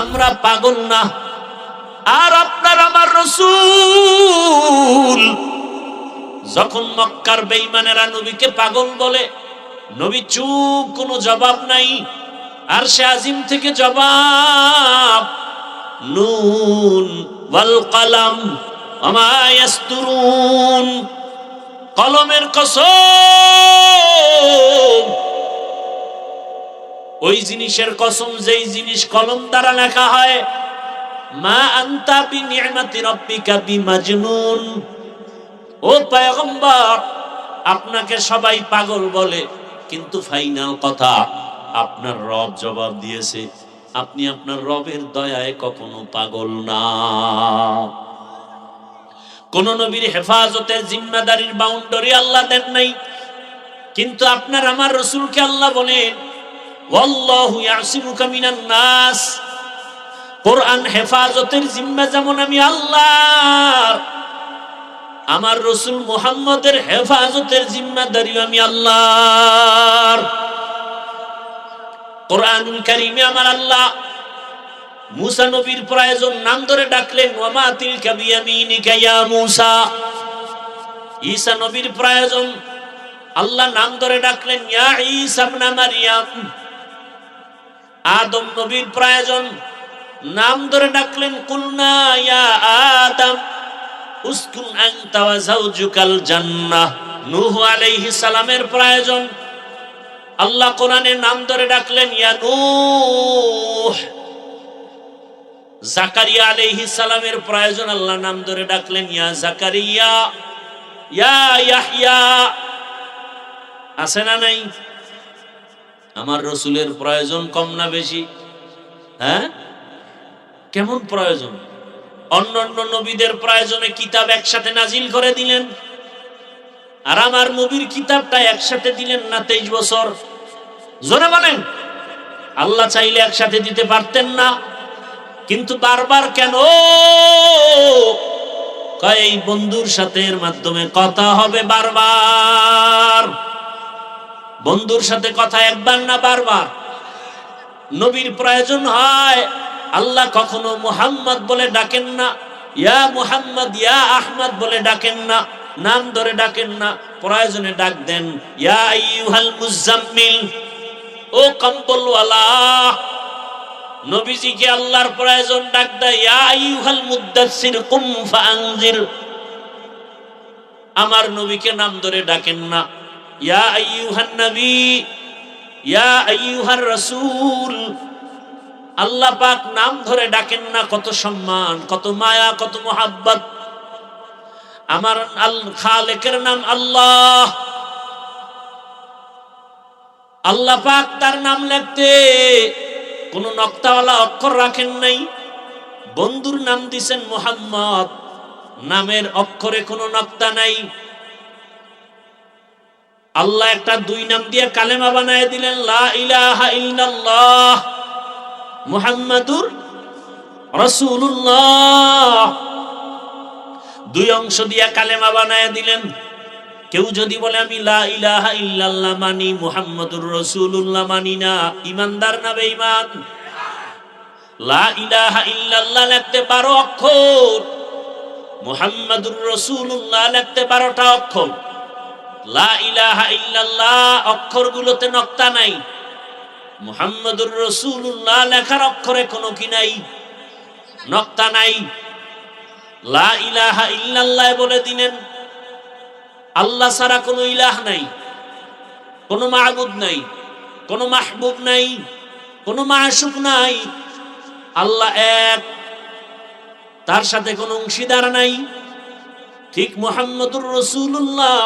আমরা পাগল না। আর আপনার আমার রাসূল যখন মক্কার বেঈমানেরা নবীকে পাগল বলে, নবী চুপ, কোনো জবাব নাই। আরশে আজিম থেকে জবাব, নুন ওয়াল কলম ওমা ইয়াসতুরুন, কলমের কসম, ওই জিনিসের কসম যেই জিনিস কলম দ্বারা লেখা হয়। মা আনতা বিনিআমাতি রাব্বিকা বিমাজনুন। ও পয়গম্বর, আপনাকে সবাই পাগল বলে, কিন্তু ফাইনাল কথা আপনার রব জবাব দিয়েছে, আপনি আপনার রবের দয়ায় কখনো পাগল না। কোন নবীর হেফাজতের জিম্মাদারির বাউন্ডারি আল্লাহ দেন নাই, কিন্তু আপনার আমার রাসূলকে আল্লাহ বলেন ওয়াল্লাহু ইয়াসিমুকা মিনান নাস। কোরআন হেফাজতের জিম্মা যেমন আমি আল্লাহর, আমার রাসূল মুহাম্মদের হেফাজতের জিম্মাদারি আমি আল্লাহর। কোরআনুল কারীমে আমার আল্লাহ মুসা নবীর প্রয়োজন নাম ধরে ডাকলেন, ওয়ামা তিলকা বিয়ামিনিকা ইয়া মুসা। ঈসা নবীর প্রয়োজন আল্লাহ নাম ধরে ডাকলেন, ইয়া ঈসা ইবনে মারইয়াম। আদম নবীর প্রয়োজন নাম ধরে ডাকলেন, কুলনা ইয়া আদম উসকুন আনতা ওয়া যাওজুকাল জান্নাহ। নূহ আলাইহিস সালামের প্রয়োজন আল্লাহ কোরআনের নাম ধরে ডাকলেন, ইয়া নূহ। জাকারিয়া আলাইহিস সালামের প্রয়োজন আল্লাহ নাম ধরে ডাকলেন, ইয়া জাকারিয়া, ইয়া ইয়াহইয়া। আছে না নাই? আমার রাসূলের প্রয়োজন কম না বেশি? হ্যাঁ, কেমন প্রয়োজন? অন্যান্য নবীদের প্রয়োজনে কিতাব একসাথে নাজিল করে দিলেন, আর আমার নবীর কিতাবটা একসাথে দিলেন না 23 বছর। জোরে বলেন, আল্লাহ চাইলে একসাথে দিতে পারতেন না, কিন্তু বারবার কেন? এই বন্ধুর সাথে এর মাধ্যমে কথা হবে বারবার। বন্ধুর সাথে কথা একবার না বারবার। নবীর প্রয়োজন হয়, আল্লাহ কখনো মুহাম্মদ বলে ডাকেন না, ইয়া মুহাম্মদ ইয়া আহমদ বলে ডাকেন না, নাম ধরে ডাকেন না, প্রয়োজনে ডাক দেন, ইয়া আইয়ুহাল মুজাম্মিল, ও কম্বলওয়ালা। নবীজিকে আল্লাহর প্রয়োজন ডাক দেয়, ইয়া আইয়ুহাল মুদ্দাসসির কুম ফাআনজির। আমার নবীকে নাম ধরে ডাকেন না, ইয়া আইয়ুহান নবী, ইয়া আইয়ুহার রাসূল। আল্লাহ পাক নাম ধরে ডাকেন না, কত সম্মান, কত মায়া, কত মোহাব্বত। আমার খালেকের নাম আল্লাহ। আল্লাহ পাক তার নাম লিখতে কোন নকতাওয়ালা অক্ষর রাখেন নাই। বন্ধুর নাম দিয়েছেন মুহাম্মদ, নামের অক্ষরে কোনো নকতা নাই। আল্লাহ একটা 2 নাম দিয়ে কালেমা বানায় দিলেন, লা ইলাহা ইল্লাল্লাহ মুহাম্মাদুর রাসূলুল্লাহ। 2 অংশ দিয়ে কালেমা বানায় দিলেন। কেউ যদি বলে আমি লা ইলাহা ইল্লাল্লাহ মানি, মুহাম্মাদুর রাসূলুল্লাহ মানি না, ঈমানদার না বেঈমান? লা ইলাহা ইল্লাল্লাহ লিখতে 12 অক্ষর, মুহাম্মাদুর রাসূলুল্লাহ লিখতে 12টা অক্ষর। লা ইলাহা ইল্লাল্লাহ অক্ষরগুলোতে নকতা নাই, মুহাম্মাদুর রাসূলুল্লাহ লেখার অক্ষরে কোনো কি নাই, নকতা নাই। লা ইলাহা ইল্লাল্লাহ বলে দিলেন আল্লাহ ছাড়া কোনো ইলাহ নাই, কোনো মাবুদ নাই, কোনো মাহবুব নাই, কোনো মাশুক নাই। আল্লাহ এক, তার সাথে কোনো অংশীদার নাই। ঠিক মুহাম্মাদুর রাসূলুল্লাহ,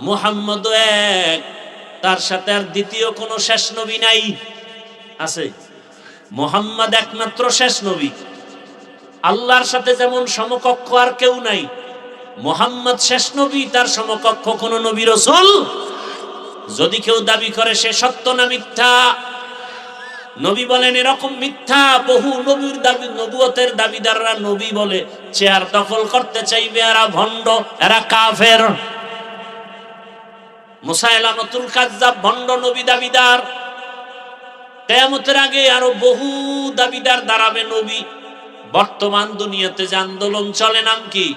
মুহাম্মদ এক, তার সাথে আর দ্বিতীয় কোনো শেষ নবী নাই। আছে? মুহাম্মদ একমাত্র শেষ নবী। আল্লাহর সাথে যেমন সমকক্ষ আর কেউ নাই, মুহাম্মদ শেষ নবী, তার সমকক্ষ কোন নবী রাসূল। যদি কেউ দাবি করে সে সত্য না মিথ্যা? নবী বলেন এরকম মিথ্যা। বহু নবীর দাবি, নবুয়তের দাবিদাররা নবী বলে চেয়ার দখল করতে চাইবে, এরা ভণ্ড, এরা কাফের। মুসাইলামাতুল কাযযাব ভণ্ড নবী দাবিদার। কিয়ামতের আগে আরো বহু দাবিদার দাঁড়াবে নবী। বর্তমান দুনিয়াতে যে আন্দোলন চলে নাম কি?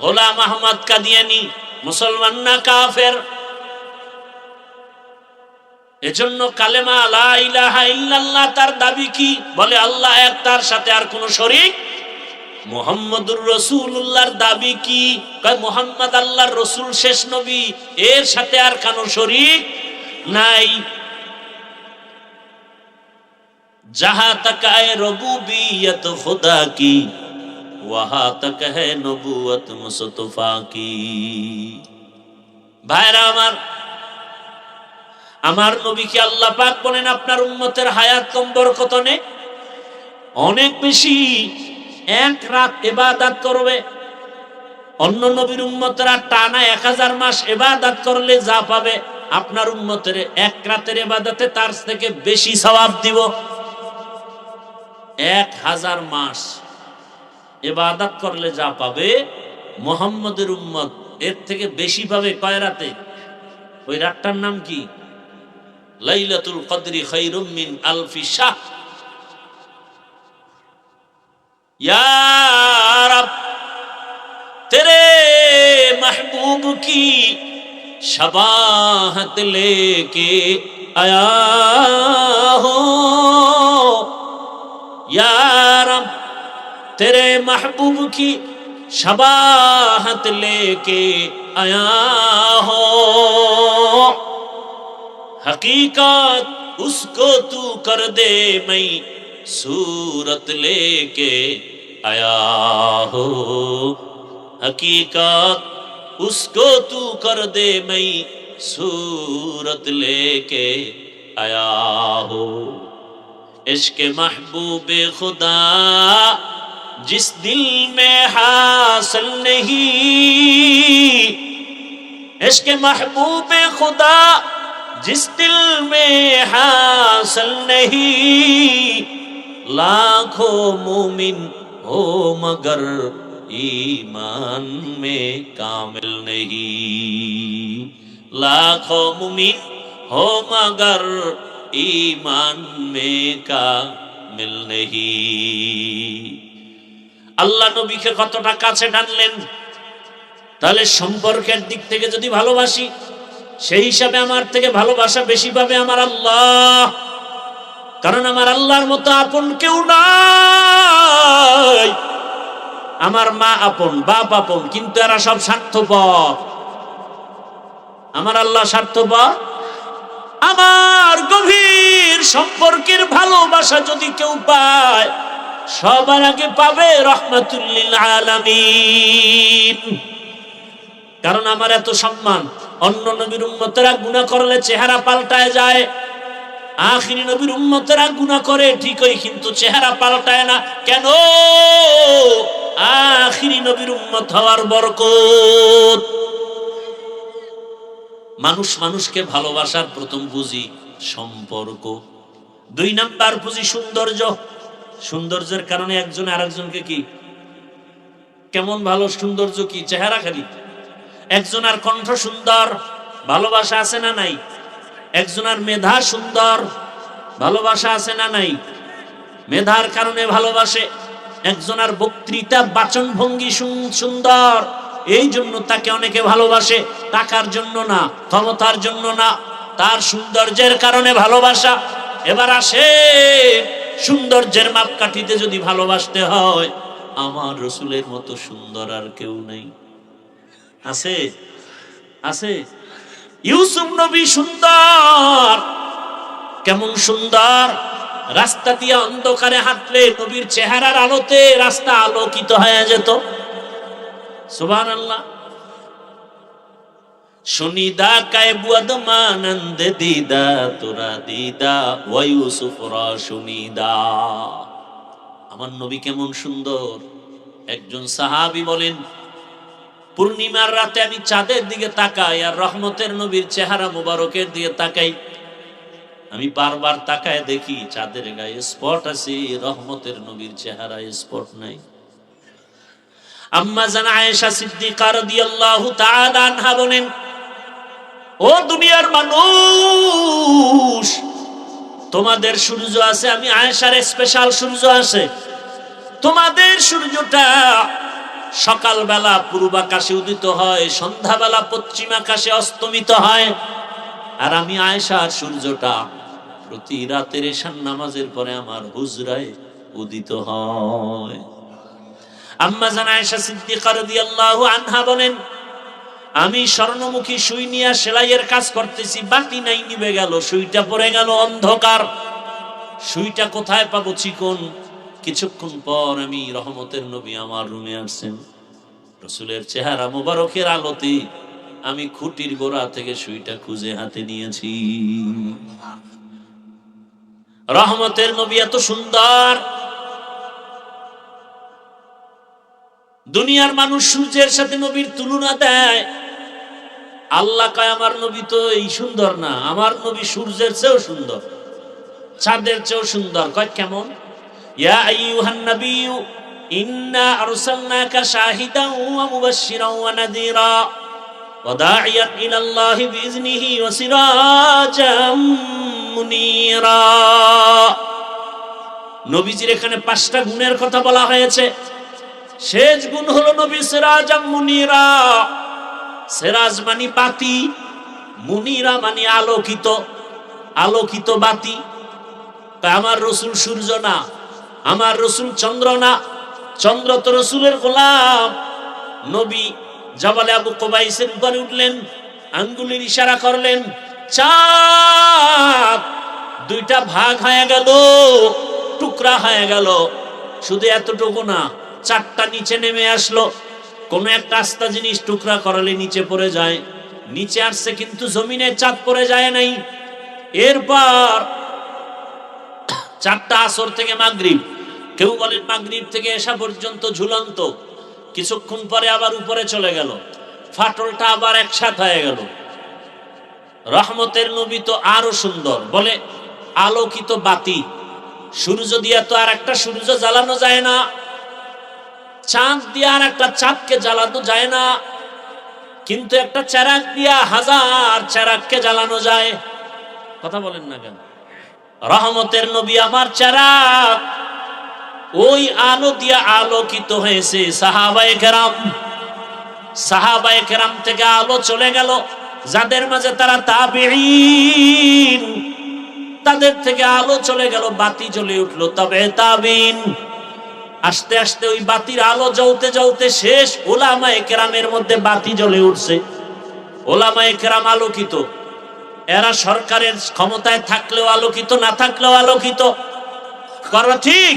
গোলাম আহমদ কাদিয়ানী। মুসলমান না কাফের? এজন্য কালেমা লা ইলাহা ইল্লাল্লাহ তার দাবি কি? বলে আল্লাহ এক, তার সাথে আর কোনো শরীক। মুহাম্মদুর রাসূলুল্লাহর দাবি কি? কয় মুহাম্মদ আল্লাহর রাসূল, শেষ নবী, এর সাথে আর কোনো শরীক নাই। जहां तक है रबूबियत खुदा की वहां तक है नबूवत मुस्तफा की। ভাইরা আমার নবীকে আল্লাহ পাক বলেন আপনার উম্মতের হায়াত কম বরকত নেই, অনেক বেশি। এক রাত ইবাদত করবে, অন্য নবীর উম্মতেরা টানা 1000 মাস ইবাদত করলে যা পাবে, আপনার উম্মতের এক রাতের ইবাদতে তার থেকে বেশি সওয়াব দিব। 1000 মাস ইবাদত করলে যা পাবে, মুহাম্মদের উম্মত এর থেকে বেশি পাবে। কয় রাতে? ওই রাতটার নাম কি? লাইলাতুল কদরি খায়রুম মিন আলফি শাহর। या रब तेरे महबूब की शबाहत लेके आया हो, या रब तेरे महबूब की शबाहत लेके आया हो, हकीकत उसको तू कर दे मैं सूरत लेके आया हो, हकीकत उसको तू कर दे मैं सूरत लेके आया हो। इश्क महबूबे खुदा जिस दिल में हासिल नहीं, इश्क महबूबे खुदा जिस दिल में हासिल नहीं, लाखों मोमिन हो मगर ईमान में कामिल नहीं, लाखों मोमिन हो मगर ईमान में कामिल नहीं। আল্লাহ নবীকে কতটা কাছে টানলেন। তাহলে সম্পর্কের দিক থেকে যদি ভালোবাসি, সেই হিসাবে আমার থেকে ভালোবাসা বেশি পাবে আমার আল্লাহ। কারণ আমার আল্লাহর মতো আপন কেউ নাই। আমার মা আপন, বাপ আপন, কিন্তু এরা সব স্বার্থপর। আমার আল্লাহ স্বার্থপর। আমার গভীর সম্পর্কের ভালোবাসা যদি কেউ পায়, সবার আগে পাবে রাহমাতুল লিল আলামিন। কারণ আমার এত সম্মান। অন্য নবীর উম্মতেরা গুনাহ করলে চেহারা পাল্টায় যায়, আখিরি নবীর উম্মতেরা গুনাহ করে ঠিকই, কিন্তু চেহারা পাল্টায় না। কেন? আখিরি নবীর উম্মত হওয়ার বরকত। মানুষ মানুষকে ভালোবাসার প্রথম বুঝি সম্পর্ক, 2 নাম্বার বুঝি সৌন্দর্য। সৌন্দর্যের কারণে একজন আরেকজনকে কি কেমন ভালো, সৌন্দর্য কি চেহারা খালি। একজনের কণ্ঠ সুন্দর, ভালোবাসা আছে না নাই? একজনের মেধা সুন্দর, ভালোবাসা আছে না নাই? মেধার কারণে ভালোবাসে। একজনের বক্তৃতা বাচন ভঙ্গি সুন্দর, এই জন্য তাকে অনেকে ভালোবাসে। টাকার জন্য না, ক্ষমতার জন্য না, তার সৌন্দর্যের কারণে ভালোবাসা। এবার আসে সৌন্দর্যের মাপকাঠিতে যদি ভালোবাসতে হয়, আমার রাসূলের মতো সুন্দর আর কেউ নেই। আছে? আছে? ইউসুফ নবী সুন্দর। কেমন সুন্দর! রাস্তা দিয়ে অন্ধকারে হাঁটলে নবীর চেহারার আলোতে রাস্তা আলোকিত হয়ে যেত। সুবহানাল্লাহ। শুনিদা কায় বুয়াদ মানন্দ দিদা তোরা দিদা ওয়া ইউসুফ রা শুনিদা। আমার নবী কেমন সুন্দর! একজন সাহাবী বলেন, পূর্ণিমার রাতে আমি চাঁদের দিকে তাকাই আর রহমতের নবীর চেহারা মুবারকের দিকে তাকাই। আমি বারবার তাকায় দেখি চাঁদের গায়ে স্পট আছে, রহমতের নবীর চেহারায় স্পট নাই। আম্মা জান আয়েশা সিদ্দিকা রাদিয়াল্লাহু তাআলা আনহা বলেন, ও দুনিয়ার মানুষ, তোমাদের সূর্য আছে, আমি আয়েশার স্পেশাল সূর্য আছে। তোমাদের সূর্যটা সকালবেলা পূর্ব আকাশে উদিত হয়, সন্ধ্যাবেলা পশ্চিম আকাশে অস্তমিত হয়, আর আমি আয়েশার সূর্যটা প্রতি রাতের এশার নামাজের পরে আমার হুজরায় উদিত হয়। আম্মা জান আয়েশা সিদ্দিকা রাদিয়াল্লাহু আনহা বলেন, আমি স্বর্ণমুখী সুই নিয়ে সেলাইয়ের কাজ করতেছি, বাতি নাই, নিভে গেল, সুইটা পড়ে গেল, অন্ধকার। সুইটা কোথায় পাবো চিকন? কিছুক্ষণ পর আমি রহমতের নবী আমার রুমে আসছেন, রাসূলের চেহারা মোবারকের আলোতে আমি খুঁটির গোড়া থেকে সুইটা খুঁজে হাতে নিয়েছি। রহমতের নবী এত সুন্দর, দুনিয়ার মানুষ সূর্যের সাথে নবীর তুলনা দেয়। আল্লাহ কয় আমার নবী তো এই সুন্দর না, আমার নবী সূর্যের চেয়েও সুন্দর, চাঁদের চেয়েও সুন্দর। কয় কেমন? ইয়া আইয়ুহান নাবিয়্যু ইন্না আরসালনাকা শাহিদান ওয়া মুবাশশিরান ওয়া নাযীরা ওয়া দাঈয়ান ইলাল্লাহি বিইজনিহি ওয়া সিরাজাম মুনীরা। নবীজির এখানে 5টা গুণের কথা বলা হয়েছে। শেষ গুণ হলো নবী সিরাজাম মুনীরা। সিরাজ মানে বাতি, মুনীরা মানে আলোকিত, আলোকিত বাতি। আমার রসুল সূর্য না, আমার রসুল চন্দ্র না, চন্দ্র তো রসুলের গোলাম। নবী জাবালে আবু কুবাইসের উপরে উঠলেন, আঙ্গুলের ইশারা করলেন, চাঁদ 2টা ভাগ হয়ে গেল, টুকরা হয়ে গেল। শুধু এতটুকু না, 4টা নিচে নেমে আসলো। কোন একটা আস্তা জিনিস টুকরা করালে নিচে পড়ে যায়, নিচে আসছে কিন্তু জমিনে চাঁদ পড়ে যায় নাই। এরপর 4টা আসর থেকে মাগরিব, কেউ বলেন মাগরিব থেকে এশা পর্যন্ত ঝুলন্ত, কিছুক্ষণ পরে আবার উপরে চলে গেল, ফাটলটা আবার একসাথে হয়ে গেল। রহমতের নবী তো আরো সুন্দর, বলে আলোকিত বাতি। সূর্য দিয়া তো আর একটা সূর্য জ্বালানো যায় না, চাঁদ দিয়ে আর একটা চাঁদকে জ্বালানো যায় না, কিন্তু একটা চেরাগ দিয়া 1000 চেরাগকে জ্বালানো যায়। কথা বলেন না কেন? রহমতের নবী আমার চেরাগ, ওই আলো দিয়া আলোকিত হয়েছে সাহাবায়ে কেরাম। সাহাবায়ে কেরাম থেকে আলো চলে গেল যাদের মাঝে তারা তাবেঈন, তাদের থেকে আলো চলে গেল, বাতি জ্বলে উঠলো তবে তাবিন। আস্তে আস্তে ওই বাতির আলো জ্বলতে জ্বলতে শেষ উলামায়ে কেরামের মধ্যে বাতি জ্বলে উঠছে। উলামায়ে কেরাম আলোকিত, এরা সরকারের ক্ষমতায় থাকলেও আলোকিত, না থাকলেও আলোকিত। করো ঠিক?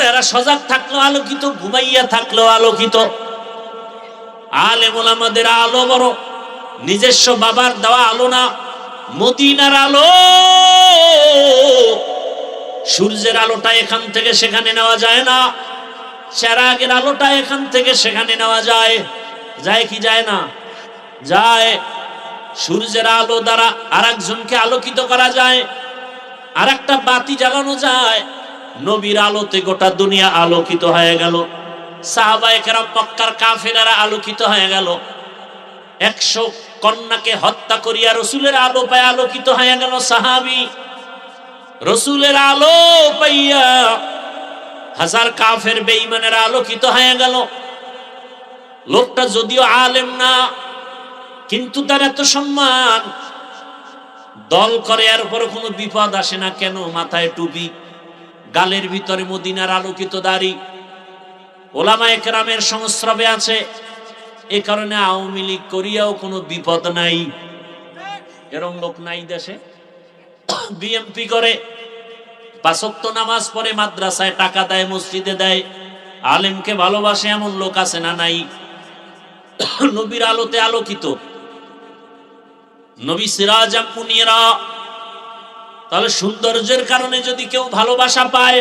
এরা সজাগ থাকলেও আলোকিত, ঘুমাইয়া থাকলেও আলোকিত। আলেম ওলামাদের আলো বড়, নিজস্ব বাবার দেওয়া আলো না, মদিনার আলো। সূর্যের আলোটা এখান থেকে সেখানে নেওয়া যায় না, চেরাগের আলোটা এখান থেকে সেখানে নেওয়া যায়। যায় কি যায় না? যায়। সূর্যের আলো দ্বারা আরেকজনকে আলোকিত করা যায়, আরেকটা বাতি জ্বালানো যায়। নবীর আলোতে গোটা দুনিয়া আলোকিত হয়ে গেল। সাহাবায়ে কেরাম মক্কার কাফেররা আলোকিত হয়ে গেল। 100 কন্যাকে হত্যা করিয়া রসুলের আলো পায় আলোকিত হয়ে গেল সাহাবী। রসুলের আলো পাইয়া 1000 কাফের বেঈমানেরা আলোকিত হয়ে গেল। লোকটা যদিও আলেম না, কিন্তু তার এত সম্মান, দল করে, এর উপর কোনো বিপদ আসে না কেন? মাথায় টুপি, গালের ভিতরে মদিনার আলোকিত দাড়ি, ওলামায়ে কেরামের সংস্রবে আছে। এ কারণে আওয়ামী লীগ করিয়াও কোনো বিপদ নাই। এরকম লোক নাই দেশে। বিএমপি করে, 5 ওয়াক্ত নামাজ পড়ে, মাদ্রাসায় টাকা দেয়, মসজিদে দেয়, আলেমকে ভালোবাসে, এমন লোক আছে না? নাই। নবীর আলোতে আলোকিত, নবী সিরাজাম মুনীরা। তাহলে সৌন্দর্যের কারণে যদি কেউ ভালোবাসা পায়,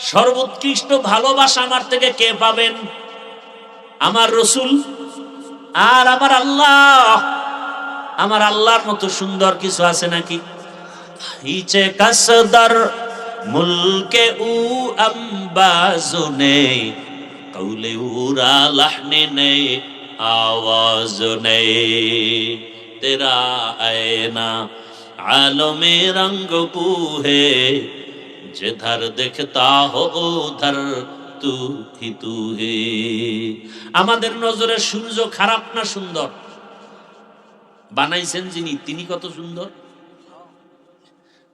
সর্বোৎকৃষ্ট ভালোবাসা আমার থেকে কে পাবেন? আমার রসুল আর আমার আল্লাহ। আমার আল্লাহর মতো সুন্দর কিছু আছে নাকি? হিচে কাসদার মুলকে উ আম্বাজুনে কৌলে উরা লাহনে নে আওয়াজ নে তেরা আয়না आलमे रंग को है जिधर देखता हो उधर तू ही तू है। আমাদের নজরে সূর্য খারাপ না সুন্দর? বানাইছেন যিনি তিনি কত সুন্দর।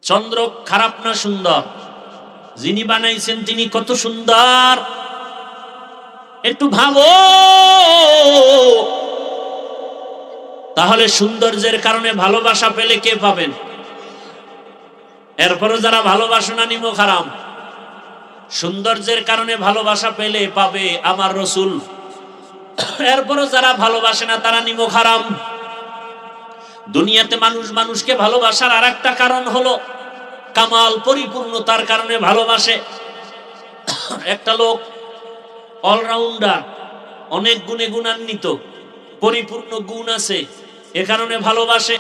চন্দ্র খারাপ না সুন্দর? যিনি বানাইছেন তিনি কত সুন্দর। একটু ভাবো। তাহলে সৌন্দর্যের কারণে ভালোবাসা পেলে কে পাবেন? এরপরে যারা ভালোবাসে না নিমক হারাম। সৌন্দর্যের কারণে ভালোবাসা পেলে পাবে আমার রসুল। এরপরে যারা ভালোবাসে না তারা নিমক হারাম। দুনিয়াতে মানুষ মানুষকে ভালোবাসার আর একটা কারণ হলো কামাল, পরিপূর্ণতার কারণে ভালোবাসে। একটা লোক অলরাউন্ডার, অনেক গুণে গুণান্বিত, পরিপূর্ণ গুণ আছে, এ কারণে ভালোবাসে।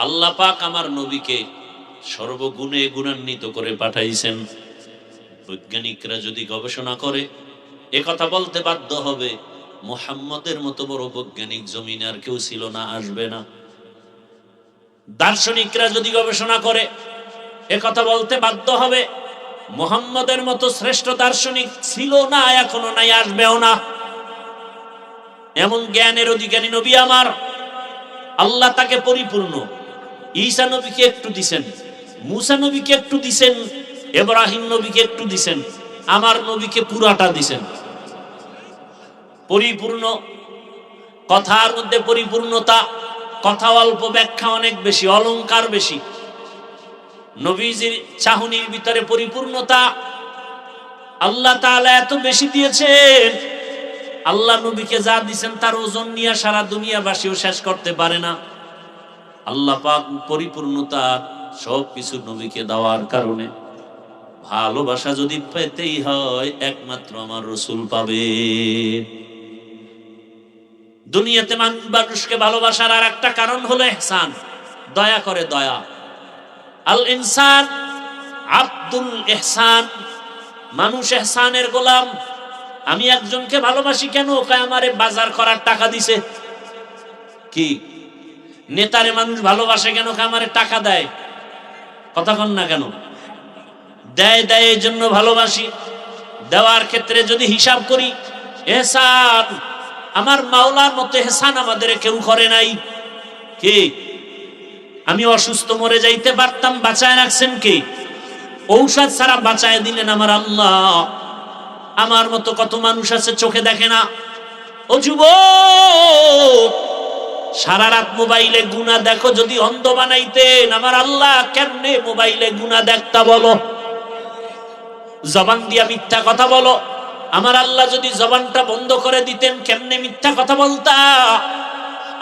আল্লাহ পাক আমার নবীকে সর্বগুণে গুণান্বিত করে পাঠাইছেন। বৈজ্ঞানিকরা যদি গবেষণা করে এ কথা বলতে বাধ্য হবে মুহাম্মদের মতো বড় বৈজ্ঞানিক জমিনে আর কেউ ছিল না, আসবে না। দার্শনিকরা যদি গবেষণা করে এ কথা বলতে বাধ্য হবে মুহাম্মদের মতো শ্রেষ্ঠ দার্শনিক ছিল না, এখনো নাই, আসবেও না। এমন জ্ঞানের অধিকারী নবী আমার। আল্লাহ তাকে পরিপূর্ণ। ঈসা নবীকে একটু দিছেন, মুসা নবীকে একটু দিছেন, ইব্রাহিম নবীকে একটু দিছেন, আমার নবীকে পুরাটা দিছেন। পরিপূর্ণ, কথার মধ্যে পরিপূর্ণতা, কথা অল্প, ব্যাখ্যা অনেক বেশি, অলংকার বেশি। নবীজির চাহনির ভিতরে পরিপূর্ণতা আল্লাহ তাআলা এত বেশি দিয়েছেন। আল্লাহ নবীকে যা দিয়েছেন তার ওজন নিয়ে সারা দুনিয়াবাসীও শেষ করতে পারে না। আল্লাহ পাক পরিপূর্ণতা সবকিছু নবীকে দেওয়ার কারণে ভালোবাসা যদি পেতেই হয় একমাত্র আমার রসুল পাবে। দুনিয়াতে মানুষকে ভালোবাসার আর একটা কারণ হলো ইহসান, দয়া করে, দয়া। আল ইনসান আব্দুল ইহসান, মানুষ ইহসানের গোলাম। আমি একজনকে ভালোবাসি কেন? কয় আমারে বাজার করার টাকা দিছে। কি নেতারে মানুষ ভালোবাসে কেন? কয় আমারে টাকা দেয়। কথা কন না কেন? দেয়, দেয় এই জন্য ভালোবাসি। দেওয়ার ক্ষেত্রে যদি হিসাব করি, ইহসান আমার মাওলার মতো ইহসান আমাদের কেউ করে নাই। কি আমি অসুস্থ মরে যাইতে পারতাম, বাঁচায় রাখছেন কে? ঔষধ ছাড়া বাঁচায় দিলেন আমার আল্লাহ। আমার মতো কত মানুষ আছে চোখে দেখে না। ও যুবক, সারা রাত মোবাইলে গুনাহ দেখো, যদি অন্ধ বানাইতেন আমার আল্লাহ কেমনে মোবাইলে গুনাহ দেখতা বলো? জবান দিয়া মিথ্যা কথা বলো, আমার আল্লাহ যদি জবানটা বন্ধ করে দিতেন কেমনে মিথ্যা কথা বলতা?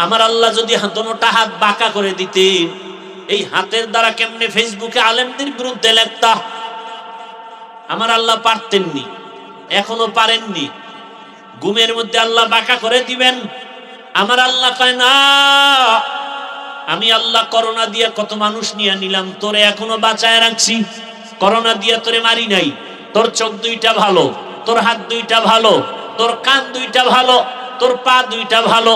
আমার আল্লাহ যদি দোনোটা হাত বাঁকা করে দিতেন, এই হাতের দ্বারা কেমনে ফেসবুকে আলেমদের বিরুদ্ধে লেখতা? আমার আল্লাহ পারতেননি, এখনো পারেননি। ঘুমের মধ্যে আল্লাহ বাঁকা করে দিবেন? আমার আল্লাহ কয় না, আমি আল্লাহ করোনা দিয়ে কত মানুষ নিয়ে নিলাম, তোরে এখনো বাঁচায় রাখছি। করোনা দিয়ে তোরে মারি নাই। তোর চোখ দুইটা ভালো, তোর হাত দুইটা ভালো, তোর কান দুইটা ভালো, তোর পা দুইটা ভালো।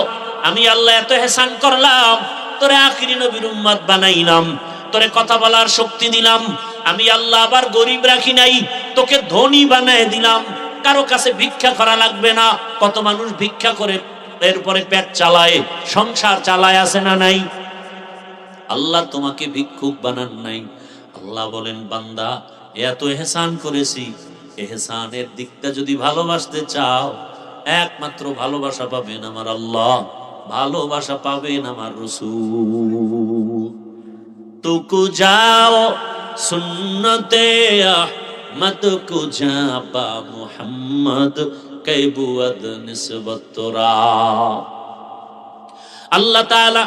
আমি আল্লাহ এত ইহসান করলাম, তোরে আখিরি নবীর উম্মত বানাইলাম, তোরে কথা বলার শক্তি দিলাম। আমি আল্লাহ আবার গরিব রাখি নাই, তোকে ধনী বানায় দিলাম। কারো কাছে ভিক্ষা করা লাগবে না। কত মানুষ ভিক্ষা করে এরপরে পেট চালায়, সংসার চালায়, আছে না নাই? আল্লাহ তোমাকে ভিক্ষুক বানান নাই। আল্লাহ বলেন বান্দা এত ইহসান করেছি, ইহসানের দিকটা যদি ভালোবাসতে চাও একমাত্র ভালোবাসা পাবেন আমার আল্লাহ, ভালোবাসা পাবেন আমার রাসূল। তুকু যাও সুন্নতে আহমদ কো জাপা মুহাম্মদ কৈবুয়াদ নিসবত তোরা। আল্লাহ তাআলা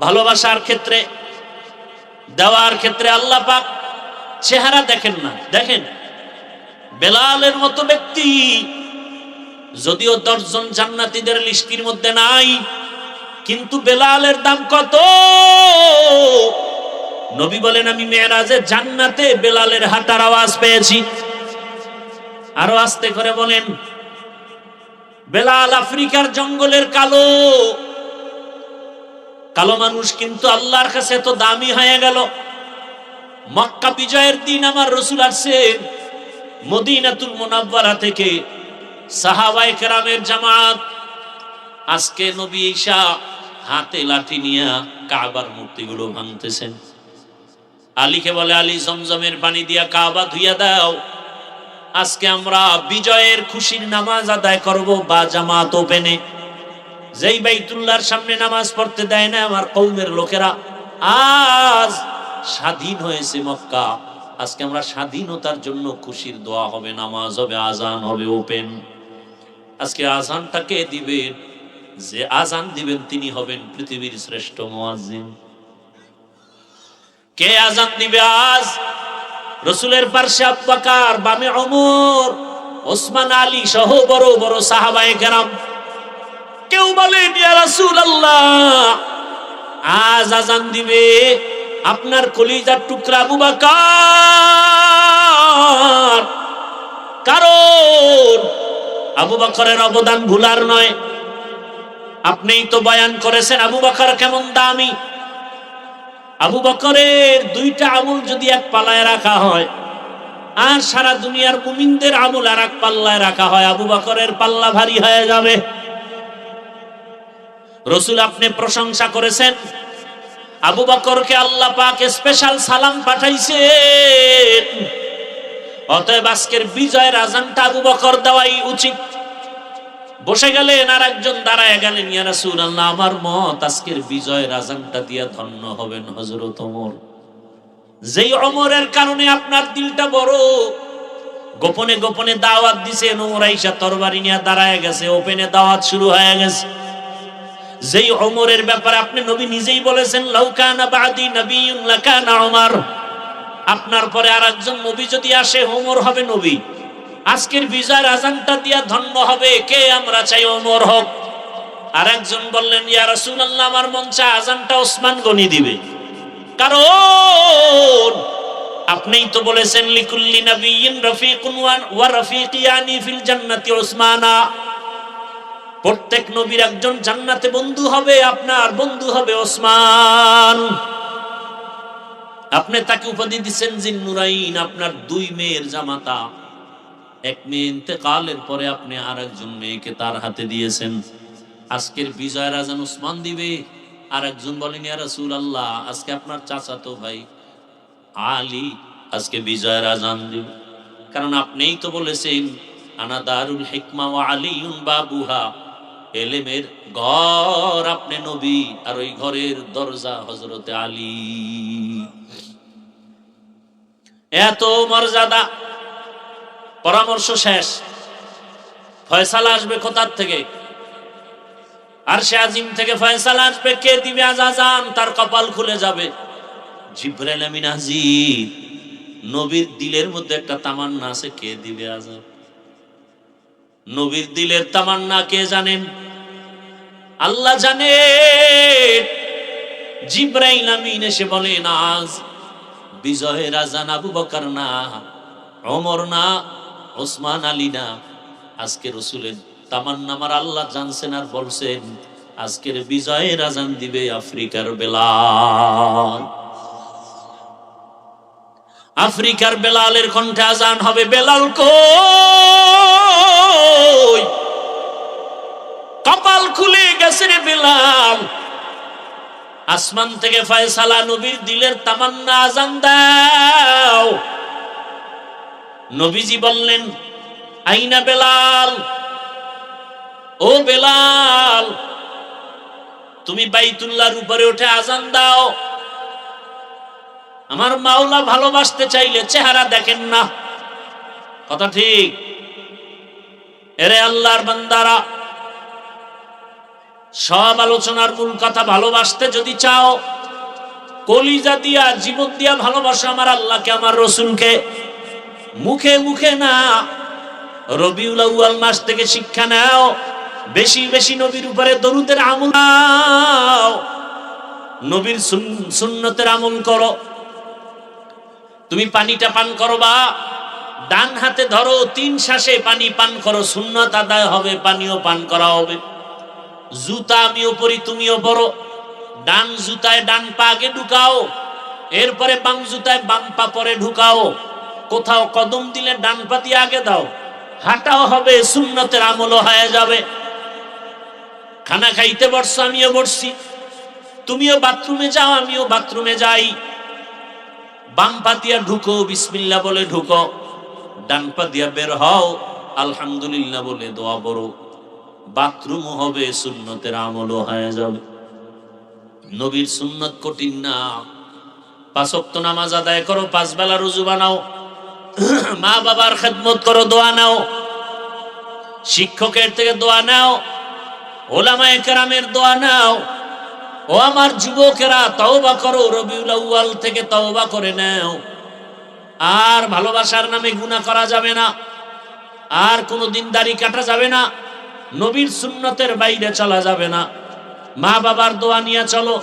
ভালোবাসার ক্ষেত্রে, দেওয়ার ক্ষেত্রে আল্লাহ পাক চেহারা দেখেন না। দেখেন বেলালের মতো ব্যক্তি, যদিও 10 জন জান্নাতীদের লিস্টির মধ্যে নাই, কিন্তু বেলালের দাম কত? নবী বলেন আমি মেরাজে জান্নাতে বেলালের হাঁটার আওয়াজ পেয়েছি। আরো আস্তে করে বলেন, বেলাল আফ্রিকার জঙ্গলের কালো কালো মানুষ কিন্তু আল্লাহর কাছে এত দামি হয়ে গেল। মক্কা বিজয়ের দিন আমার রাসূল আসছেন মদিনাতুল মুনাওয়ারা থেকে, সাহাবায়ে কেরামের জামাত। আজকে নবী ঈসা হাতে লাঠি নিয়ে কাবার মূর্তিগুলো ভাঙতেছেন। আলীকে বলে, আলী জমজমের পানি দিয়া কাবা ধুইয়া দাও। আজকে আমরা বিজয়ের খুশির নামাজ আদায় করব বা জামাত ওপেনে। যেই বাইতুল্লাহর সামনে নামাজ পড়তে দেয় না আমার কওমের লোকেরা, আজ স্বাধীন হয়েছে মক্কা। আজকে আমরা স্বাধীনতার জন্য খুশির দোয়া হবে, নামাজ হবে, আজান হবে ওপেন। আজকে আজানটাকে দিবেন, যে আজান দিবেন তিনি হবেন পৃথিবীর শ্রেষ্ঠ মুয়াজ্জিন। কে আজান দিবে আজ? রাসূলের পার্শ্বে আবু বকর, বামে ওমর, ওসমান, আলী সহ বড় বড় সাহাবায়ে কেরাম। কেউ বলেন, ইয়া রাসূলুল্লাহ, আজ আজান দিবে আপনার কলিজার টুকরা আবু বকর। কারণ আবু বকরের অবদান ভুলার নয়। আপনিই তো বয়ান করেছেন আবু বকর কেমন দামি। আবু বকরের দুইটা আমল যদি এক পাল্লায় রাখা হয়, আর সারা দুনিয়ার মুমিনদের আমল আর এক পাল্লায় রাখা হয়, আবু বকরের পাল্লা ভারী হয়ে যাবে। রাসূল আপনি প্রশংসা করেছেন, আবু বকরকে আল্লাহ পাক স্পেশাল সালাম পাঠাইছেন। অতএব আজকের বিজয়ের আজানটা আবু বকর দেওয়াই উচিত। বসে গেলেন, আর একজন দাঁড়ায় গেলেন, ইয়া রাসূলুল্লাহ, আমার মত আজকের বিজয়ের আজানটা দিয়া ধন্য হবেন হযরত ওমর। যেই ওমরের কারণে আপনার দিলটা বড়। গোপনে গোপনে দাওয়াত দিছেন, ওমর আইসা তরবারি নিয়ে দাঁড়ায় গেছে, ওপেনে দাওয়াত শুরু হয়ে গেছে। যেই ওমরের ব্যাপারে আপনি নবী নিজেই বলেছেন, লাউ কানা বাদি নবিয়্যুন লাকানা ওমর, আপনার পরে আরেকজন নবী যদি আসে ওমর হবে নবী। আজকের বিজয়ের আজানটা দিয়া ধন্য হবে কে? আমরা চাই ওমর হোক। আরেকজন বললেন, ইয়া রাসূলুল্লাহ, আমার মন চায় আজানটা ওসমান গনি দিবে। কারণ আপনিই তো বলেছেন, লিকুল্লি নাবিয়্যিন রাফিকুন ওয়া রাফিকিয়ানি ফিল জান্নাতি উসমানা। প্রত্যেক নবীর একজন জান্নাতে বন্ধু হবে, আপনার বন্ধু হবে ওসমান। আপনি তাকে উপাধি দিচ্ছেন জিন্নুরাইন, আপনার দুই মেয়ের জামাতা। এক মেয়ে ইন্তেকালের পরে আপনি আর একজন মেয়েকে তার হাতে দিয়েছেন। আজকের বিজয়ের আজান উসমান দিবে। আর একজন বলেন, ইয়া রাসূলুল্লাহ, আজকে আপনার চাচাতো ভাই আলী আজকে বিজয়ের আজান দিবে। কারণ আপনিই তো বলেছেন, আনা দারুল হিকমা ওয়া আলিয়ুন বাবুহা, এলেমের ঘর আপনি নবী, আর ওই ঘরের দরজা হযরতে আলী। এত মর্যাদা। পরামর্শ শেষ, ফয়সালা আসবে কোথার থেকে? আরশে আজিম থেকে ফয়সালা আসবে। কে দিবে আজ আজান? তার কপাল খুলে যাবে। জিবরাইল আমিন হাজির। নবীর দিলের মধ্যে একটা তামান্না আছে, কে দিবে আজান? নবীর দিলের তামান্না কে জানেন? আল্লাহ জানেন। জিবরাইল আমিন এসে বলেন, আজ বিজয়ের আজান আবু বকর না, ওমর না, ওসমান, আলী না, আজকে রাসূলের তামান্না আমার আল্লাহ জানছেন আর বলছেন, আজকের বিজয়ের আজান দিবে আফ্রিকার বেলাল। আফ্রিকার বেলালের কণ্ঠে আজান হবে। বেলাল কই? কপাল খুলে গেছে রে বেলাল। আসমান থেকে ফয়সালা, নবীর দিলের তামান্না, আজান দাও। নবীজি বললেন, আইনা বেলাল, ও বেলাল, তুমি বাইতুল্লাহর উপরে উঠে আজান দাও। আমার মাওলা ভালোবাসতে চাইলে চেহারা দেখেন না, কথা ঠিক? এরে আল্লাহর বান্দারা, সব আলোচনার মূল কথা, ভালোবাসতে যদি চাও কলিজা দিয়া জীবন দিয়া ভালোবাসো আমার আল্লাহকে, আমার রাসূলকে। মুখে মুখে না, রবিউল আউয়াল মাস থেকে শিক্ষা নাও। বেশি বেশি নবীর উপরে দরুদের আমল নাও, নবীর সুন্নতের আমল করো। তুমি পানিটা পান করবা, ডান হাতে ধরো, 3 শ্বাসে পানি পান করো, সুন্নত আদায় হবে, পানিও পান করা হবে। জুতা আমিও পরি, তুমিও পরো। ডান জুতায় ডান পা আগে ঢুকাও, এরপরে বাম জুতায় বাম পা পরে ঢুকাও। কোথাও কদম দিলে ডান পা দিয়ে আগে দাও, হাঁটাও হবে, সুন্নতের আমলও হয়ে যাবে। খানা খাইতে বসছো, আমিও বসছি, তুমিও বাথরুমে যাও, আমিও বাথরুমে যাই। বাম পা দিয়া ঢুকো, বিসমিল্লাহ বলে ঢুকো, ডান পা দিয়া বের হও, আলহামদুলিল্লাহ বলে দোয়া পড়ো। বাথরুমও হবে, সুন্নতের আমলও হয়ে যাবে। নবীর সুন্নত কঠিন না। 5 ওয়াক্ত নামাজ আদায় করো, 5 বেলা রুজু বানাও, মা বাবার খেদমত করো, দোয়া নাও, শিক্ষকের থেকে দোয়া নাও, ওলামায়ে কেরামের দোয়া নাও। ও আমার যুবকেরা, তওবা করো, রবিউল আউয়াল থেকে তওবা করে নাও। আর ভালোবাসার নামে গুনাহ করা যাবে না, আর কোনোদিন দাড়ি কাটা যাবে না, নবীর সুন্নতের বাইরে চলা যাবে না। মা বাবার দোয়া নিয়ে চলো,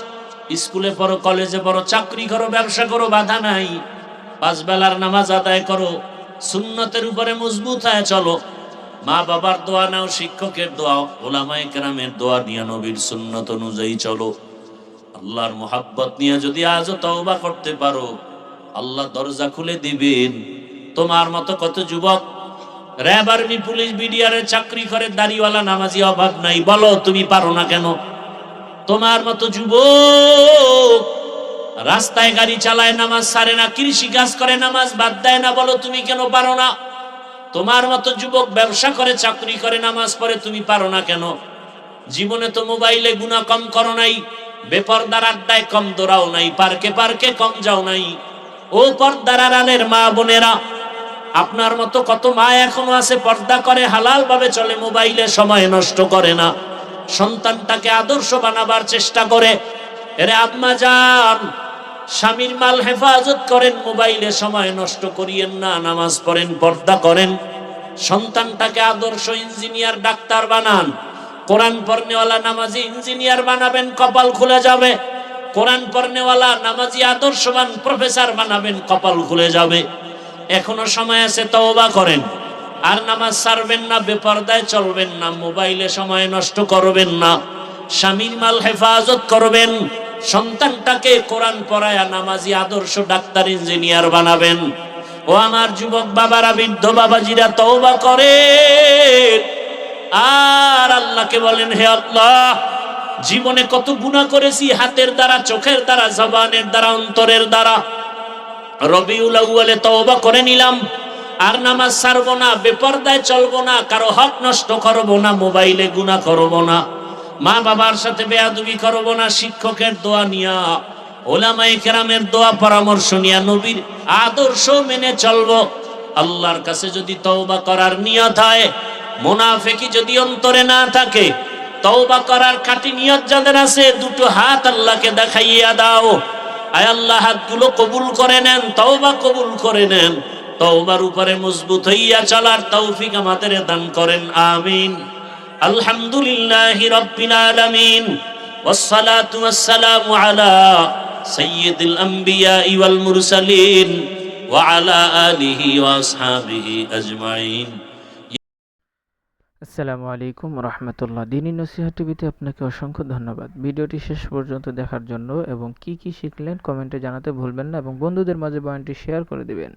স্কুলে পড়ো, কলেজে পড়ো, চাকরি করো, ব্যবসা করো, বাধা নাই। 5 বেলার নামাজ আদায় করো, সুন্নতের উপরে মজবুত হয়ে চলো। মা বাবার দোয়া নাও, শিক্ষকের দোয়া, ওলামায়ে কেরামের দোয়া নিয়ে নবীর সুন্নত অনুযায়ী চলো। আল্লাহর মোহাব্বত নিয়ে যদি আজও তওবা করতে পারো, আল্লাহ দরজা খুলে দিবেন। তোমার মতো কত যুবক র‍্যাব, আর্মি, পুলিশ, বিডিআর চাকরি করে, দাড়িওয়ালা নামাজি অভাব নাই, বলো তুমি পারো না কেন? তোমার মতো যুবক রাস্তায় গাড়ি চালায়, নামাজ ছাড়ে না, কৃষি কাজ করে, নামাজ বাদ দেয় না, বলো তুমি কেন পারো না? তোমার মতো যুবক ব্যবসা করে, চাকরি করে, নামাজ পড়ে, তুমি পারো না কেন? জীবনে তো মোবাইলে গুনাহ কম করো নাই, বেপরদার আড্ডায় কম দৌড়াও নাই, পার্কে পার্কে কম যাও নাই। ও পর্দার আড়ালের মা বোনেরা, আপনার মতো কত মা এখনো আছে, পর্দা করে, হালাল ভাবে চলে, মোবাইলে সময় নষ্ট করে না, সন্তানটাকে আদর্শ বানাবার চেষ্টা করে। এরে আম্মা জান, স্বামীর মাল হেফাজত করেন, মোবাইলে সময় নষ্ট করিয়েন না, নামাজ পড়েন, পর্দা করেন, সন্তানটাকে আদর্শ ইঞ্জিনিয়ার, ডাক্তার বানান। কোরআন পড়নেওয়ালা নামাজি ইঞ্জিনিয়ার বানাবেন, কপাল খুলে যাবে। কোরআন পড়নেওয়ালা নামাজি আদর্শবান প্রফেসর বানাবেন, কপাল খুলে যাবে। এখনো সময় আছে, তওবা করেন। আর নামাজ ছাড়বেন না, বেপরদায় চলবেন না, মোবাইলে সময় নষ্ট করবেন না, স্বামীর মাল হেফাজত করবেন, সন্তানটাকে কোরআন পড়ায়া নামাজি আদর্শ ডাক্তার ইঞ্জিনিয়ার বানাবেন। ও আমার যুবক বাবারা, বৃদ্ধ বাবাজিরা, তওবা করেন আর আল্লাহকে বলেন, হে আল্লাহ, জীবনে কত গুনাহ করেছি, হাতের দ্বারা, চোখের দ্বারা, জবানের দ্বারা, অন্তরের দ্বারা। রবিউল আউয়ালে তওবা করে নিলাম, আর নামাজ ছাড়বো না, বেপরদায় চলবো না, কারো হক নষ্ট করবো না, মোবাইলে গুনাহ করবো না, মা বাবার সাথে বেয়াদবি করবো না, শিক্ষকের দোয়া নিয়া, ওলামায়ে কেরামের দোয়া পরামর্শ নিয়া, নবীর আদর্শ মেনে চলবো। আল্লাহর কাছে যদি তওবা করার নিয়ত হয়, মুনাফিকি যদি অন্তরে না থাকে, তওবা করার খাঁটি নিয়ত যাদের আছে, দুটো হাত আল্লাহকে দেখাইয়া দাও। আয় আল্লাহ, হাতগুলো কবুল করে নেন, তওবা কবুল করে নেন, তওবার উপরে মজবুত হইয়া চলার তৌফিক আমাদের দান করেন, আমিন। আলহামদুলিল্লাহি রাব্বিল আলামিন, ওয়াসসালাতু ওয়াসসালামু আলা সাইয়্যিদিল আমবিয়া ওয়াল মুরসালিন ওয়া আলা আলিহি ওয়া আসহাবিহি আজমাইন। আসসালামু আলাইকুম রহমতুল্লাহ। দ্বীনি নসিহত টিভিতে আপনাকে অসংখ্য ধন্যবাদ ভিডিওটি শেষ পর্যন্ত দেখার জন্য, এবং কি কি শিখলেন কমেন্টে জানাতে ভুলবেন না, এবং বন্ধুদের মাঝে বয়ানটি শেয়ার করে দিবেন।